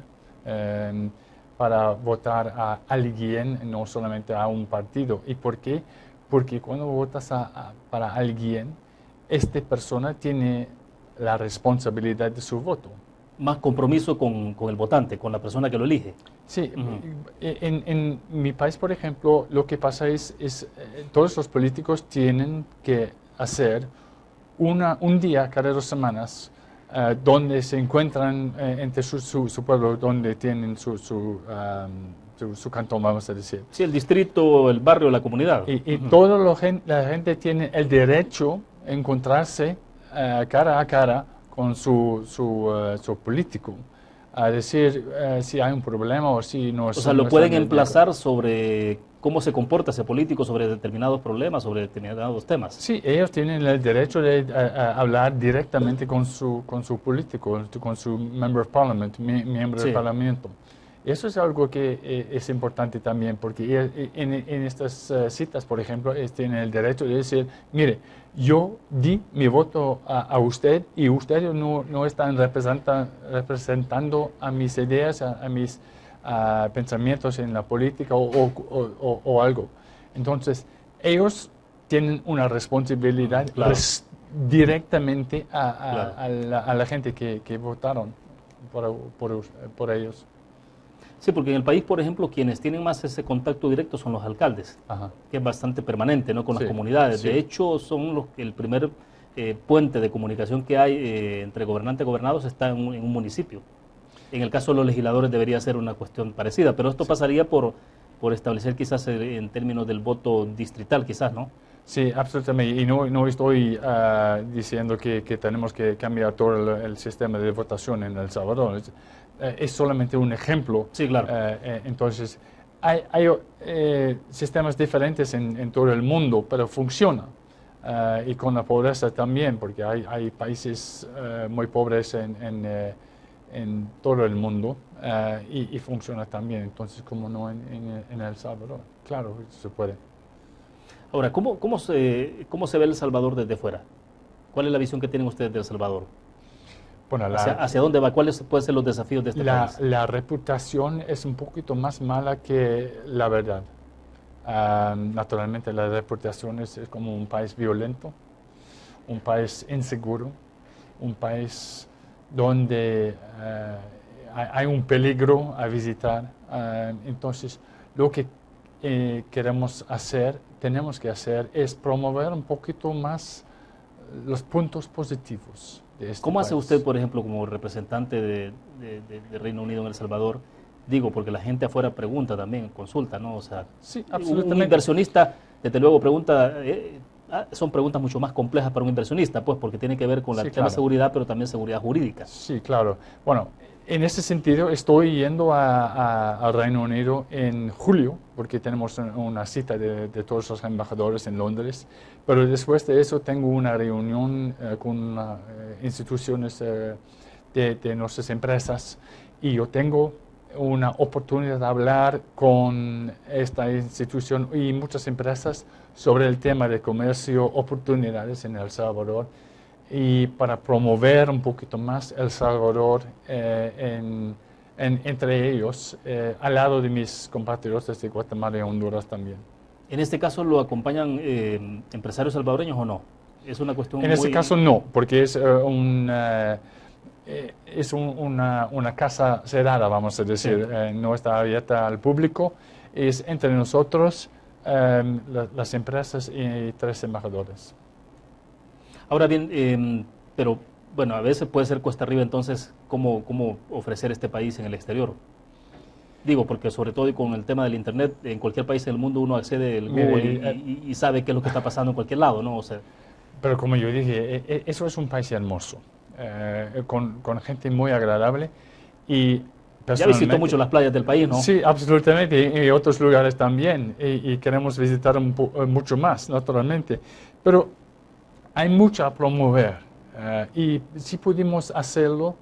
para votar a alguien, no solamente a un partido. ¿Y por qué? Porque cuando votas para alguien, esta persona tiene la responsabilidad de su voto. Más compromiso con el votante, con la persona que lo elige. Sí, en mi país, por ejemplo, lo que pasa es todos los políticos tienen que hacer un día cada 2 semanas donde se encuentran entre su pueblo, donde tienen su cantón, vamos a decir. Sí, el distrito, el barrio, la comunidad. Y toda la gente tiene el derecho a encontrarse cara a cara con su político, a decir si hay un problema o si no. O sea, lo pueden emplazar sobre cómo se comporta ese político, sobre determinados problemas, sobre determinados temas. Sí, ellos tienen el derecho de hablar directamente con su político, con su member of parliament, miembro del parlamento. Eso es algo que es importante también, porque en estas citas, por ejemplo, ellos tienen el derecho de decir, mire, yo di mi voto a usted y ustedes no están representando a mis ideas, a mis pensamientos en la política o algo. Entonces, ellos tienen una responsabilidad directamente a la gente que votaron por ellos. Sí, porque en el país, por ejemplo, quienes tienen más ese contacto directo son los alcaldes, que es bastante permanente, ¿no?, con las comunidades. De hecho, son el primer puente de comunicación que hay entre gobernantes y gobernados está en un municipio. En el caso de los legisladores debería ser una cuestión parecida, pero esto pasaría por establecer quizás en términos del voto distrital, quizás, ¿no? Sí, absolutamente. Y no estoy diciendo que tenemos que cambiar todo el sistema de votación en El Salvador. Es solamente un ejemplo. Sí, claro. Entonces, hay sistemas diferentes en todo el mundo, pero funciona. Y con la pobreza también, porque hay países muy pobres en todo el mundo y funciona también. Entonces, como no en El Salvador. Claro, se puede. Ahora, ¿cómo se ve El Salvador desde fuera? ¿Cuál es la visión que tienen ustedes de El Salvador? Bueno, ¿Hacia dónde va? ¿Cuáles pueden ser los desafíos de este país? La reputación es un poquito más mala que la verdad. Naturalmente, la reputación es como un país violento, un país inseguro, un país donde hay un peligro a visitar. Entonces, lo que tenemos que hacer es promover un poquito más los puntos positivos de este ¿Cómo hace país. usted, por ejemplo, como representante de Reino Unido en El Salvador? Digo, porque la gente afuera pregunta también, consulta, ¿no? O sea, sí, un absolutamente. inversionista, desde luego, pregunta, son preguntas mucho más complejas para un inversionista, pues, porque tiene que ver con el tema de seguridad, pero también seguridad jurídica. Sí, claro. Bueno, en ese sentido estoy yendo al Reino Unido en julio, porque tenemos una cita de todos los embajadores en Londres, pero después de eso tengo una reunión con instituciones de nuestras empresas y yo tengo una oportunidad de hablar con esta institución y muchas empresas sobre el tema de comercio, oportunidades en El Salvador y para promover un poquito más El Salvador entre ellos, al lado de mis compatriotas de Guatemala y Honduras también. ¿En este caso lo acompañan empresarios salvadoreños o no? Es una cuestión En este caso no, porque es una casa cerrada, vamos a decir, no está abierta al público, es entre nosotros, las empresas y 3 embajadores. Ahora bien, pero bueno, a veces puede ser cuesta arriba, entonces, ¿cómo ofrecer este país en el exterior? Digo, porque sobre todo con el tema del Internet, en cualquier país del mundo uno accede al Google y sabe qué es lo que está pasando en cualquier lado, ¿no? O sea, pero como yo dije, eso es un país hermoso. Con gente muy agradable y ya visitó mucho las playas del país, ¿no? Sí, absolutamente, y otros lugares también, y queremos visitar mucho más, naturalmente, pero hay mucho a promover, y si pudimos hacerlo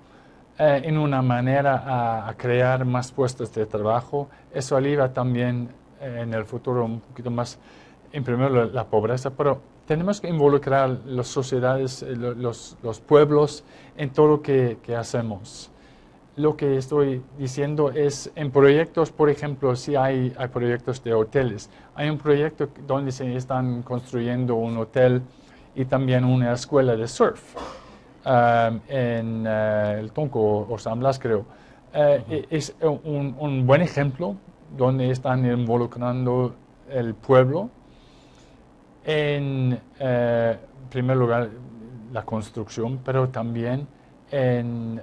en una manera a crear más puestos de trabajo, eso alivia también en el futuro un poquito más, en primer lugar, la pobreza, pero tenemos que involucrar las sociedades, los pueblos en todo lo que hacemos. Lo que estoy diciendo es en proyectos, por ejemplo, si hay proyectos de hoteles. Hay un proyecto donde se están construyendo un hotel y también una escuela de surf en el Tonco o San Blas, creo. Es un buen ejemplo donde están involucrando el pueblo. En primer lugar, la construcción, pero también en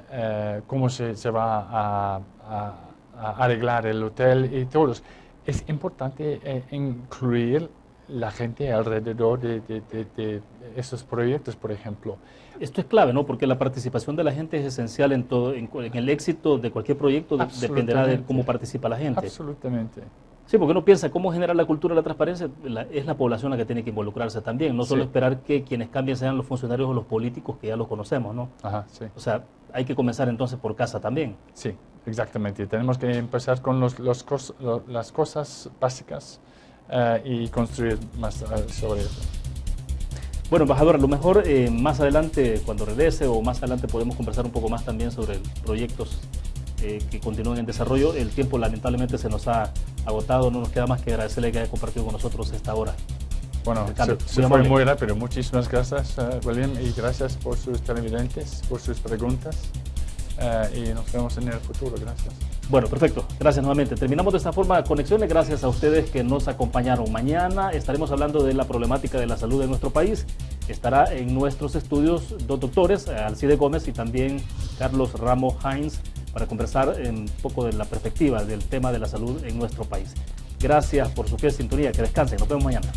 cómo se va a arreglar el hotel y todos. Es importante incluir la gente alrededor de esos proyectos, por ejemplo. Esto es clave, ¿no? Porque la participación de la gente es esencial en todo, en el éxito de cualquier proyecto dependerá de cómo participa la gente. Absolutamente. Sí, porque uno piensa cómo generar la cultura de la transparencia, es la población la que tiene que involucrarse también, no solo esperar que quienes cambien sean los funcionarios o los políticos que ya los conocemos, ¿no? Ajá, sí. O sea, hay que comenzar entonces por casa también. Sí, exactamente. Tenemos que empezar con las cosas básicas y construir más sobre eso. Bueno, embajador, a lo mejor más adelante, cuando regrese o más adelante podemos conversar un poco más también sobre proyectos que continúen en desarrollo. El tiempo lamentablemente se nos ha agotado, no nos queda más que agradecerle que haya compartido con nosotros esta hora. Bueno, se fue muy rápido. Muchísimas gracias, William, y gracias por sus televidentes, por sus preguntas, y nos vemos en el futuro. Gracias. Bueno, perfecto. Gracias nuevamente. Terminamos de esta forma conexiones. Gracias a ustedes que nos acompañaron. Mañana estaremos hablando de la problemática de la salud de nuestro país. Estará en nuestros estudios 2 doctores, Alcide Gómez y también Carlos Ramos Hines, para conversar un poco de la perspectiva del tema de la salud en nuestro país. Gracias por su fiel sintonía. Que descansen. Nos vemos mañana.